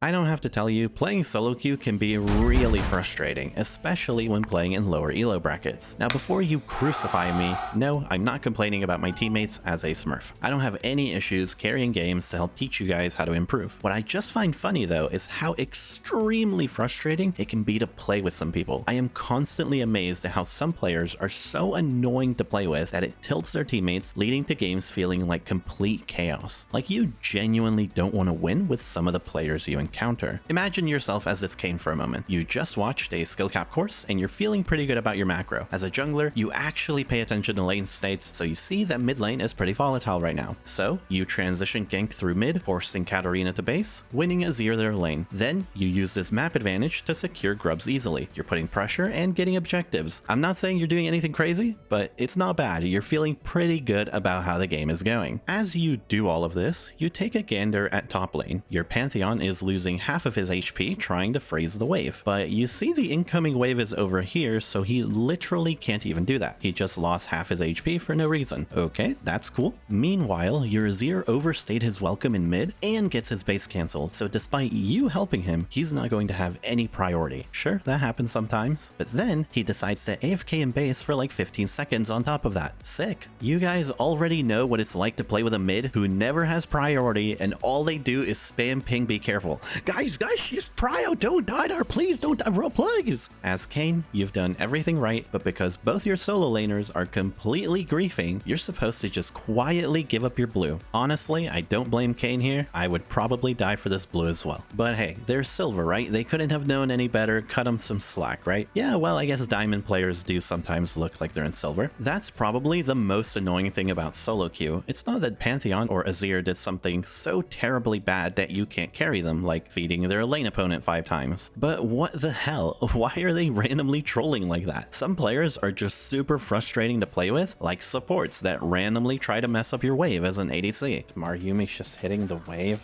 I don't have to tell you, playing solo queue can be really frustrating, especially when playing in lower ELO brackets. Now before you crucify me, no, I'm not complaining about my teammates as a smurf. I don't have any issues carrying games to help teach you guys how to improve. What I just find funny though is how extremely frustrating it can be to play with some people. I am constantly amazed at how some players are so annoying to play with that it tilts their teammates, leading to games feeling like complete chaos. Like you genuinely don't want to win with some of the players you encounter. Imagine yourself as this Kayn for a moment. You just watched a skill cap course and you're feeling pretty good about your macro. As a jungler, you actually pay attention to lane states, so you see that mid lane is pretty volatile right now. So you transition gank through mid, forcing Katarina to base, winning Azir their lane. Then you use this map advantage to secure grubs easily. You're putting pressure and getting objectives. I'm not saying you're doing anything crazy, but it's not bad. You're feeling pretty good about how the game is going. As you do all of this, you take a gander at top lane. Your Pantheon is losing half of his HP trying to freeze the wave, but you see the incoming wave is over here, so he literally can't even do that. He just lost half his HP for no reason. Okay, that's cool. Meanwhile, your Azir overstayed his welcome in mid and gets his base cancelled, so despite you helping him, he's not going to have any priority. Sure, that happens sometimes, but then he decides to AFK in base for like 15 seconds on top of that. Sick. You guys already know what it's like to play with a mid who never has priority and all they do is spam ping be careful. Guys, she's prio, don't die to her, please don't die, bro, please. As Kayn, you've done everything right, but because both your solo laners are completely griefing, you're supposed to just quietly give up your blue. Honestly, I don't blame Kayn here. I would probably die for this blue as well. But hey, they're silver, right? They couldn't have known any better. Cut them some slack, right? Yeah, well, I guess diamond players do sometimes look like they're in silver. That's probably the most annoying thing about solo queue. It's not that Pantheon or Azir did something so terribly bad that you can't carry them, like feeding their lane opponent 5 times. But what the hell? Why are they randomly trolling like that? Some players are just super frustrating to play with, like supports that randomly try to mess up your wave as an ADC. Maryumi's just hitting the wave,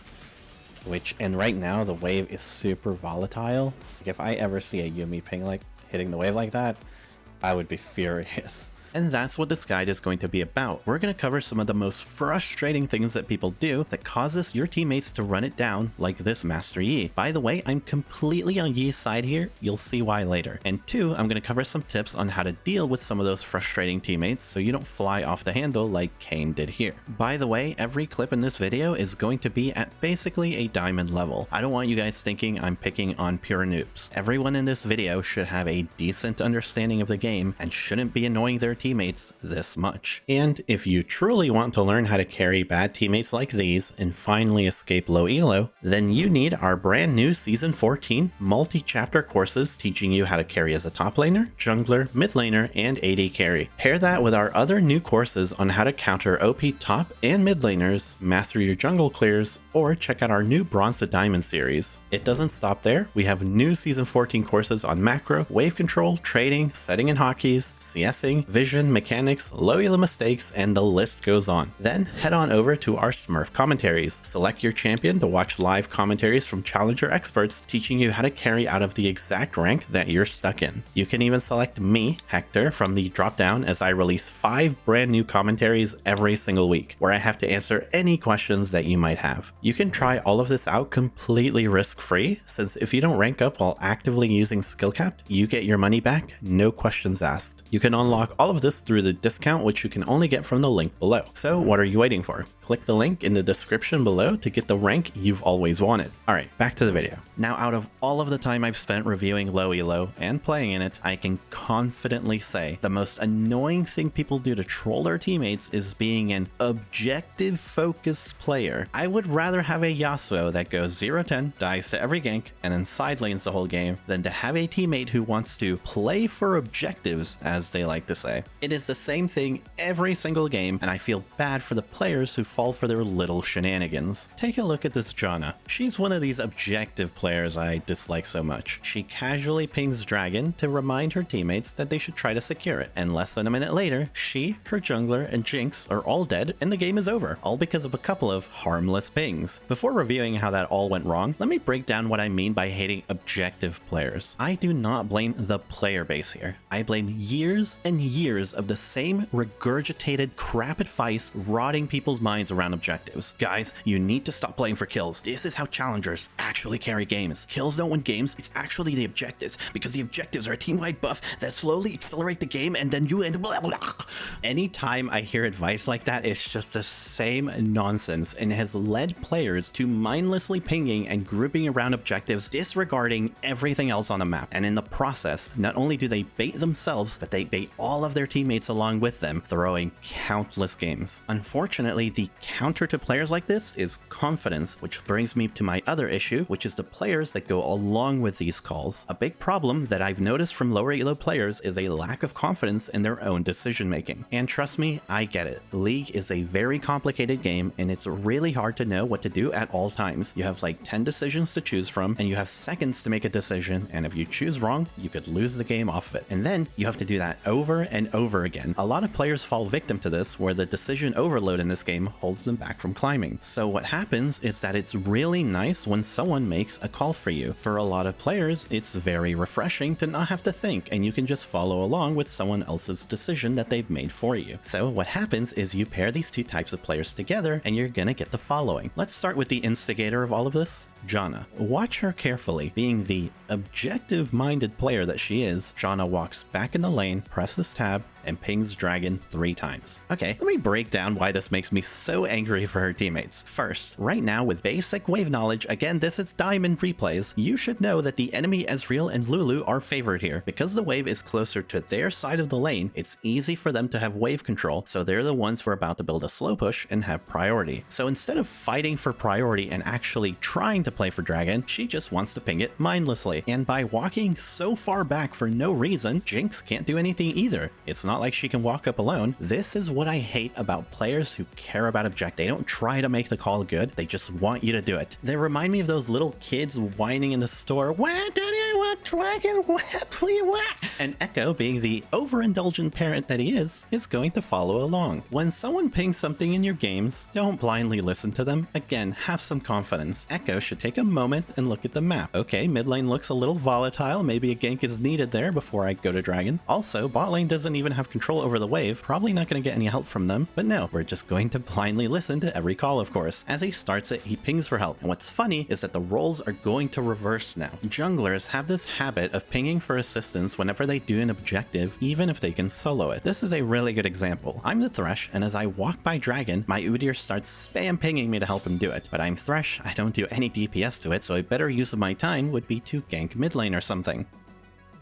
and right now the wave is super volatile. Like if I ever see a Yumi ping like hitting the wave like that, I would be furious. And that's what this guide is going to be about. We're going to cover some of the most frustrating things that people do that causes your teammates to run it down, like this Master Yi. By the way, I'm completely on Yi's side here. You'll see why later. And 2, I'm going to cover some tips on how to deal with some of those frustrating teammates so you don't fly off the handle like Kayn did here. By the way, every clip in this video is going to be at basically a diamond level. I don't want you guys thinking I'm picking on pure noobs. Everyone in this video should have a decent understanding of the game and shouldn't be annoying their teammates this much. And if you truly want to learn how to carry bad teammates like these and finally escape low elo, then you need our brand new Season 14 multi-chapter courses teaching you how to carry as a top laner, jungler, mid laner, and AD carry. Pair that with our other new courses on how to counter OP top and mid laners, master your jungle clears, or check out our new Bronze to Diamond series. It doesn't stop there. We have new Season 14 courses on macro, wave control, trading, setting in hotkeys, CSing, vision, mechanics, low elo mistakes, and the list goes on. Then head on over to our Smurf commentaries. Select your champion to watch live commentaries from challenger experts teaching you how to carry out of the exact rank that you're stuck in. You can even select me, Hector, from the drop down as I release 5 brand new commentaries every single week, where I have to answer any questions that you might have. You can try all of this out completely risk-free, since if you don't rank up while actively using skill capped, you get your money back, no questions asked. You can unlock all of this through the discount, which you can only get from the link below. So what are you waiting for? Click the link in the description below to get the rank you've always wanted. Alright, back to the video. Now, out of all of the time I've spent reviewing low elo and playing in it, I can confidently say the most annoying thing people do to troll their teammates is being an objective focused player. I would rather have a Yasuo that goes 0-10, dies to every gank, and then side lanes the whole game, than to have a teammate who wants to play for objectives, as they like to say. It is the same thing every single game, and I feel bad for the players who fall for their little shenanigans. Take a look at this Janna. She's one of these objective players I dislike so much. She casually pings Dragon to remind her teammates that they should try to secure it, and less than a minute later, she, her jungler, and Jinx are all dead and the game is over, all because of a couple of harmless pings. Before reviewing how that all went wrong, let me break down what I mean by hating objective players. I do not blame the player base here. I blame years and years of the same regurgitated crap advice rotting people's minds lines around objectives. Guys, you need to stop playing for kills. This is how challengers actually carry games. Kills don't win games, it's actually the objectives, because the objectives are a team-wide buff that slowly accelerate the game and then you end blah, blah, blah. Anytime I hear advice like that, it's just the same nonsense and has led players to mindlessly pinging and grouping around objectives, disregarding everything else on the map. And in the process, not only do they bait themselves, but they bait all of their teammates along with them, throwing countless games. Unfortunately, the counter to players like this is confidence, which brings me to my other issue, which is the players that go along with these calls. A big problem that I've noticed from lower elo players is a lack of confidence in their own decision making. And trust me, I get it. League is a very complicated game and it's really hard to know what to do at all times. You have like 10 decisions to choose from and you have seconds to make a decision, and if you choose wrong, you could lose the game off of it. And then you have to do that over and over again. A lot of players fall victim to this, where the decision overload in this game holds them back from climbing. So what happens is that it's really nice when someone makes a call for you. For a lot of players, it's very refreshing to not have to think and you can just follow along with someone else's decision that they've made for you. So what happens is you pair these two types of players together and you're gonna get the following. Let's start with the instigator of all of this, Janna. Watch her carefully. Being the objective-minded player that she is, Janna walks back in the lane, presses tab, and pings Dragon 3 times. Okay, let me break down why this makes me so angry for her teammates. First, right now with basic wave knowledge, again this is diamond replays, you should know that the enemy Ezreal and Lulu are favored here. Because the wave is closer to their side of the lane, it's easy for them to have wave control, so they're the ones who are about to build a slow push and have priority. So instead of fighting for priority and actually trying to play for Dragon, she just wants to ping it mindlessly. And by walking so far back for no reason, Jinx can't do anything either. It's not like she can walk up alone. This is what I hate about players who care about objective. They don't try to make the call good, they just want you to do it. They remind me of those little kids whining in the store, "What, Daddy, I want Dragon, what, please, what?" And Echo, being the overindulgent parent that he is going to follow along. When someone pings something in your games, don't blindly listen to them. Again, have some confidence. Echo should take a moment and look at the map. Okay, mid lane looks a little volatile, maybe a gank is needed there before I go to Dragon. Also, bot lane doesn't even have control over the wave, probably not going to get any help from them, but no, we're just going to blindly listen to every call, of course. As he starts it, he pings for help, and what's funny is that the roles are going to reverse now. Junglers have this habit of pinging for assistance whenever they do an objective, even if they can solo it. This is a really good example. I'm the Thresh, and as I walk by Dragon, my Udyr starts spam pinging me to help him do it, but I'm Thresh, I don't do any DPS to it, so a better use of my time would be to gank mid lane or something.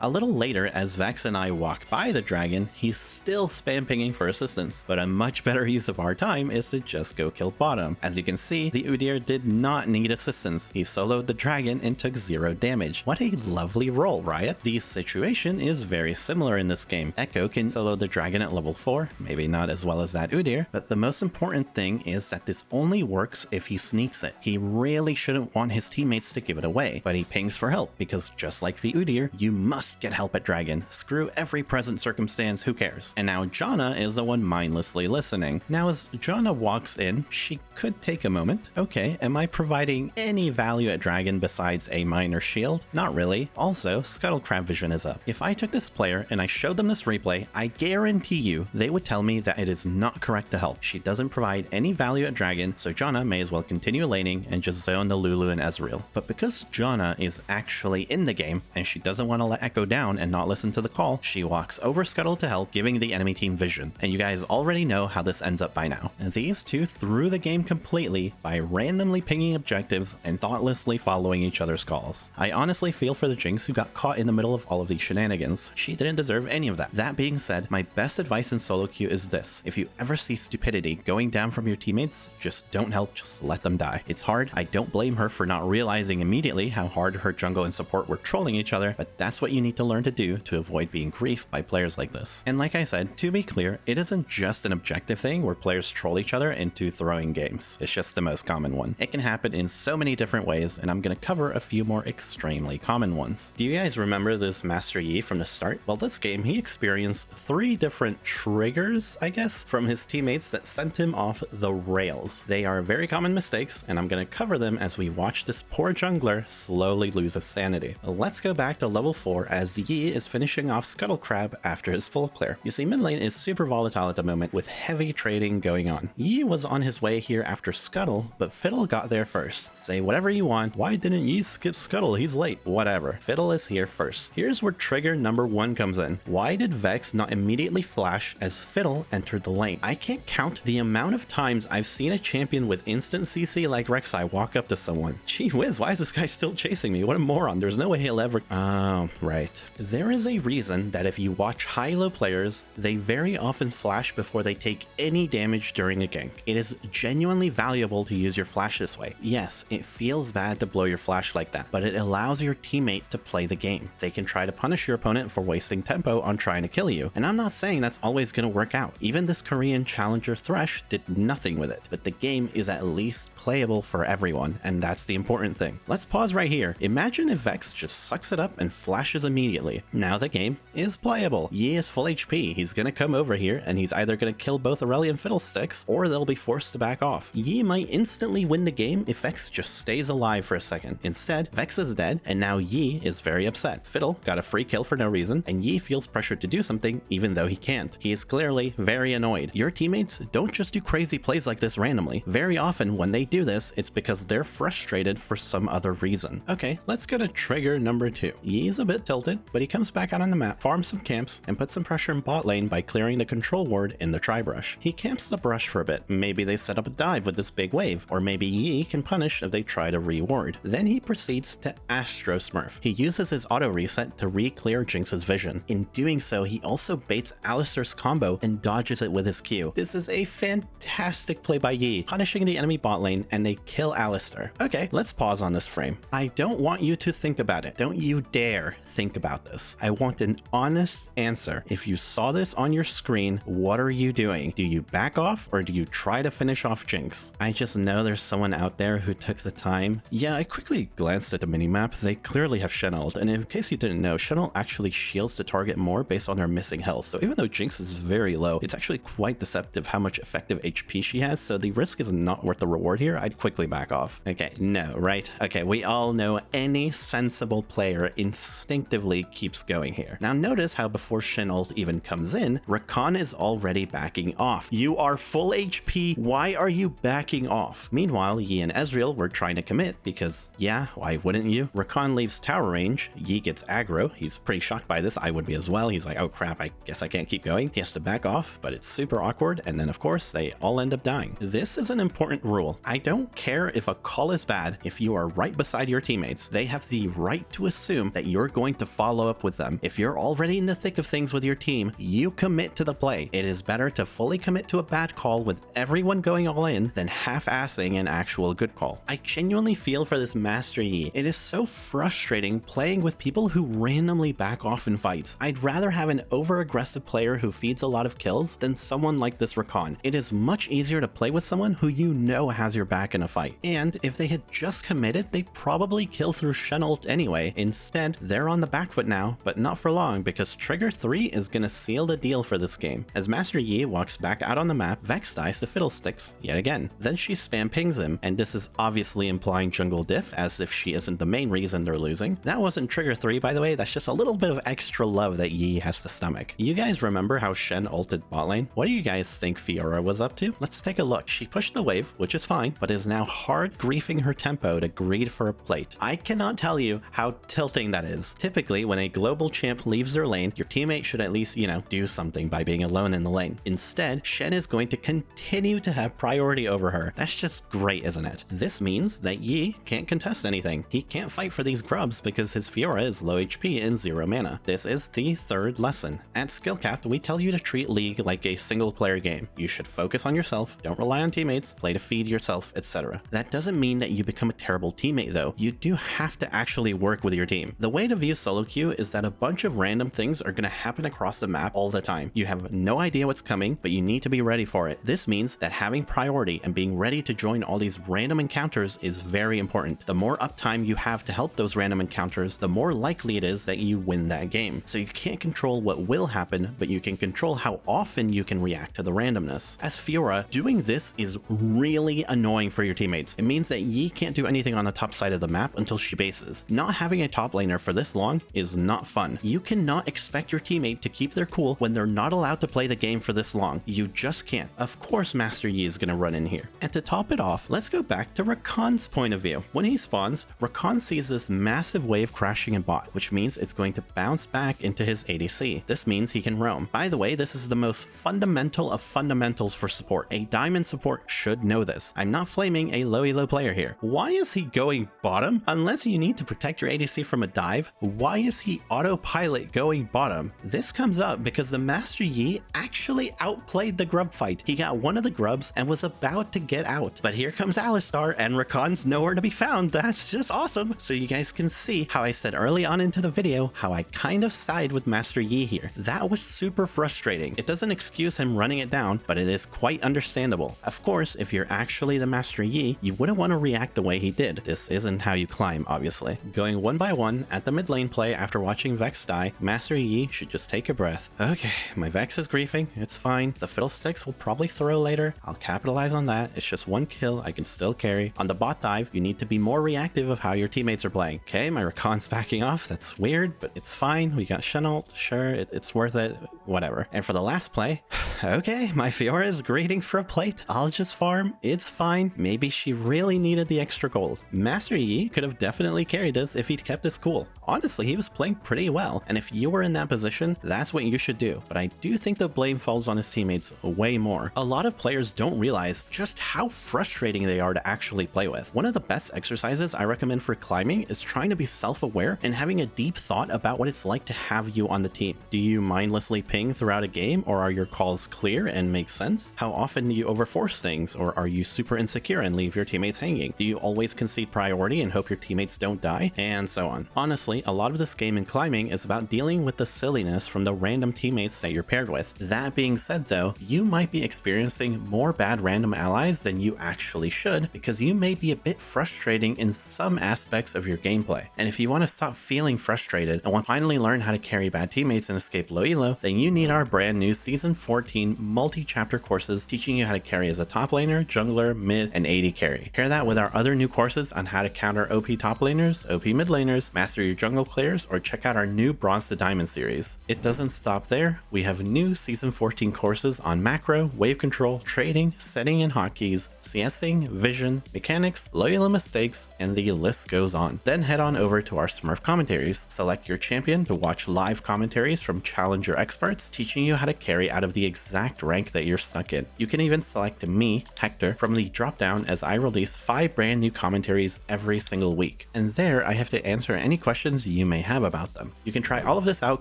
A little later, as Vex and I walk by the Dragon, he's still spam pinging for assistance, but a much better use of our time is to just go kill bottom. As you can see, the Udyr did not need assistance. He soloed the Dragon and took 0 damage. What a lovely role, Riot. The situation is very similar in this game. Echo can solo the Dragon at level 4, maybe not as well as that Udyr, but the most important thing is that this only works if he sneaks it. He really shouldn't want his teammates to give it away, but he pings for help, because just like the Udyr, you must get help at Dragon. Screw every present circumstance, who cares? And now Janna is the one mindlessly listening. Now as Janna walks in, she could take a moment. Okay, am I providing any value at Dragon besides a minor shield? Not really. Also, Scuttlecrab vision is up. If I took this player and I showed them this replay, I guarantee you they would tell me that it is not correct to help. She doesn't provide any value at Dragon, so Janna may as well continue laning and just zone the Lulu and Ezreal. But because Janna is actually in the game and she doesn't want to let Echo down and not listen to the call, she walks over Scuttle to help, giving the enemy team vision. And you guys already know how this ends up by now. And these two threw the game completely by randomly pinging objectives and thoughtlessly following each other's calls. I honestly feel for the Jinx who got caught in the middle of all of these shenanigans. She didn't deserve any of that. That being said, my best advice in solo queue is this: if you ever see stupidity going down from your teammates, just don't help, just let them die. It's hard. I don't blame her for not realizing immediately how hard her jungle and support were trolling each other, but that's what you need to learn to do to avoid being griefed by players like this. And like I said, to be clear, it isn't just an objective thing where players troll each other into throwing games. It's just the most common one. It can happen in so many different ways, and I'm going to cover a few more extremely common ones. Do you guys remember this Master Yi from the start? Well, this game, he experienced 3 different triggers, I guess, from his teammates that sent him off the rails. They are very common mistakes, and I'm going to cover them as we watch this poor jungler slowly lose his sanity. Let's go back to level 4 as as Yi is finishing off Scuttle Crab after his full clear. You see, mid lane is super volatile at the moment with heavy trading going on. Yi was on his way here after Scuttle, but Fiddle got there first. Say whatever you want, why didn't Yi skip Scuttle? He's late. Whatever. Fiddle is here first. Here's where trigger number 1 comes in. Why did Vex not immediately flash as Fiddle entered the lane? I can't count the amount of times I've seen a champion with instant CC like Rek'Sai walk up to someone. Gee whiz, why is this guy still chasing me? What a moron. There's no way he'll ever... Oh, right. There is a reason that if you watch high-elo players, they very often flash before they take any damage during a gank. It is genuinely valuable to use your flash this way. Yes, it feels bad to blow your flash like that, but it allows your teammate to play the game. They can try to punish your opponent for wasting tempo on trying to kill you, and I'm not saying that's always going to work out. Even this Korean challenger Thresh did nothing with it, but the game is at least playable for everyone, and that's the important thing. Let's pause right here. Imagine if Vex just sucks it up and flashes immediately. Now the game is playable. Yi is full HP. He's gonna come over here and he's either gonna kill both Aurelion Fiddlesticks or they'll be forced to back off. Yi might instantly win the game if Vex just stays alive for a second. Instead, Vex is dead and now Yi is very upset. Fiddle got a free kill for no reason and Yi feels pressured to do something even though he can't. He is clearly very annoyed. Your teammates don't just do crazy plays like this randomly. Very often when they do this, it's because they're frustrated for some other reason. Okay, let's go to trigger number 2. Yi's a bit tilted, but he comes back out on the map, farms some camps, and puts some pressure in bot lane by clearing the control ward in the tri-brush. He camps the brush for a bit. Maybe they set up a dive with this big wave, or maybe Yi can punish if they try to re-ward. Then he proceeds to Astro Smurf. He uses his auto reset to re-clear Jinx's vision. In doing so, he also baits Alistar's combo and dodges it with his Q. This is a fantastic play by Yi, punishing the enemy bot lane, and they kill Alistar. Okay, let's pause on this frame. I don't want you to think about it. Don't you dare think about this. I want an honest answer. If you saw this on your screen, what are you doing? Do you back off or do you try to finish off Jinx? I just know there's someone out there who took the time. Yeah, I quickly glanced at the minimap. They clearly have Shen ult, and in case you didn't know, Shen ult actually shields the target more based on her missing health. So even though Jinx is very low, it's actually quite deceptive how much effective HP she has, so the risk is not worth the reward here. I'd quickly back off. Okay, no, right? Okay, we all know any sensible player instinctively keeps going here. Now notice how before Shen ult even comes in, Rakan is already backing off. You are full HP, why are you backing off? Meanwhile, Yi and Ezreal were trying to commit because, yeah, why wouldn't you? Rakan leaves tower range, Yi gets aggro, he's pretty shocked by this, I would be as well. He's like, oh crap, I guess I can't keep going. He has to back off, but it's super awkward, and then of course, they all end up dying. This is an important rule. I don't care if a call is bad, if you are right beside your teammates, they have the right to assume that you're going to follow up with them. If you're already in the thick of things with your team, you commit to the play. It is better to fully commit to a bad call with everyone going all in than half-assing an actual good call. I genuinely feel for this Master Yi. It is so frustrating playing with people who randomly back off in fights. I'd rather have an over-aggressive player who feeds a lot of kills than someone like this Rakan. It is much easier to play with someone who you know has your back in a fight. And if they had just committed, they'd probably kill through Shen ult anyway. Instead, they're on the back foot now, but not for long because trigger 3 is gonna seal the deal for this game. As Master Yi walks back out on the map, Vex dies to Fiddlesticks yet again. Then she spam pings him, and this is obviously implying jungle diff as if she isn't the main reason they're losing. That wasn't trigger 3 by the way, that's just a little bit of extra love that Yi has to stomach. You guys remember how Shen ulted bot lane? What do you guys think Fiora was up to? Let's take a look. She pushed the wave, which is fine, but is now hard griefing her tempo to greed for a plate. I cannot tell you how tilting that is. Typically, when a global champ leaves their lane, your teammate should at least, do something by being alone in the lane. Instead, Shen is going to continue to have priority over her. That's just great, isn't it? This means that Yi can't contest anything. He can't fight for these grubs because his Fiora is low HP and 0 mana. This is the third lesson. At Skillcapped, we tell you to treat League like a single player game. You should focus on yourself, don't rely on teammates, play to feed yourself, etc. That doesn't mean that you become a terrible teammate though. You do have to actually work with your team. The way to view solo queue is that a bunch of random things are going to happen across the map all the time. You have no idea what's coming, but you need to be ready for it. This means that having priority and being ready to join all these random encounters is very important. The more uptime you have to help those random encounters, the more likely it is that you win that game. So you can't control what will happen, but you can control how often you can react to the randomness. As Fiora, doing this is really annoying for your teammates. It means that Yi can't do anything on the top side of the map until she bases. Not having a top laner for this long is not fun. You cannot expect your teammate to keep their cool when they're not allowed to play the game for this long. You just can't. Of course Master Yi is going to run in here. And to top it off, let's go back to Rakan's point of view. When he spawns, Rakan sees this massive wave crashing in bot, which means it's going to bounce back into his ADC. This means he can roam. By the way, this is the most fundamental of fundamentals for support. A diamond support should know this. I'm not flaming a low elo player here. Why is he going bottom? Unless you need to protect your ADC from a dive, why is he autopilot going bottom? This comes up because the Master Yi actually outplayed the grub fight. He got one of the grubs and was about to get out. But here comes Alistar and Rakan's nowhere to be found. That's just awesome. So you guys can see how I said early on into the video how I kind of side with Master Yi here. That was super frustrating. It doesn't excuse him running it down, but it is quite understandable. Of course, if you're actually the Master Yi, you wouldn't want to react the way he did. This isn't how you climb, obviously. Going one by one at the mid lane play after watching Vex die, Master Yi should just take a breath. Okay, my Vex is griefing. It's fine. The Fiddlesticks will probably throw later. I'll capitalize on that. It's just one kill. I can still carry. On the bot dive, you need to be more reactive of how your teammates are playing. Okay, my Rakan's backing off. That's weird, but it's fine. We got Shenalt. Sure, it's worth it. Whatever. And for the last play, okay, my Fiora is greeting for a plate. I'll just farm. It's fine. Maybe she really needed the extra gold. Master Yi could have definitely carried this if he'd kept his cool. Honestly, he was playing pretty well, and if you were in that position, that's what you should do. But I do think the blame falls on his teammates way more. A lot of players don't realize just how frustrating they are to actually play with. One of the best exercises I recommend for climbing is trying to be self-aware and having a deep thought about what it's like to have you on the team. Do you mindlessly ping throughout a game, or are your calls clear and make sense? How often do you overforce things, or are you super insecure and leave your teammates hanging? Do you always concede priority and hope your teammates don't die? And so on. Honestly, a lot of this game in climbing is about dealing with the silliness from the random teammates that you're paired with. That being said though, you might be experiencing more bad random allies than you actually should, because you may be a bit frustrating in some aspects of your gameplay. And if you want to stop feeling frustrated and want to finally learn how to carry bad teammates and escape low elo, then you need our brand new Season 14 multi-chapter courses teaching you how to carry as a top laner, jungler, mid, and AD carry. Pair that with our other new courses on how to counter OP top laners, OP mid laners, master your jungle clears, or check out our new Bronze to Diamond series. It doesn't stop there. We have new Season 14 courses on macro, wave control, trading, setting and hotkeys, CSing, vision, mechanics, low elo mistakes, and the list goes on. Then head on over to our Smurf commentaries. Select your champion to watch live commentaries from challenger experts teaching you how to carry out of the exact rank that you're stuck in. You can even select me, Hector, from the drop down as I release 5 brand new commentaries every single week. And there I have to answer any questions you may have about them. You can try all of this out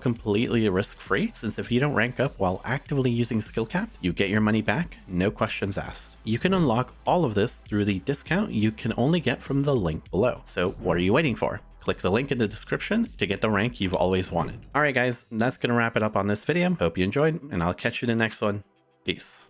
completely risk-free, since if you don't rank up while actively using skill cap, you get your money back, no questions asked. You can unlock all of this through the discount you can only get from the link below. So what are you waiting for? Click the link in the description to get the rank you've always wanted. Alright guys, that's gonna wrap it up on this video. Hope you enjoyed, and I'll catch you in the next one. Peace.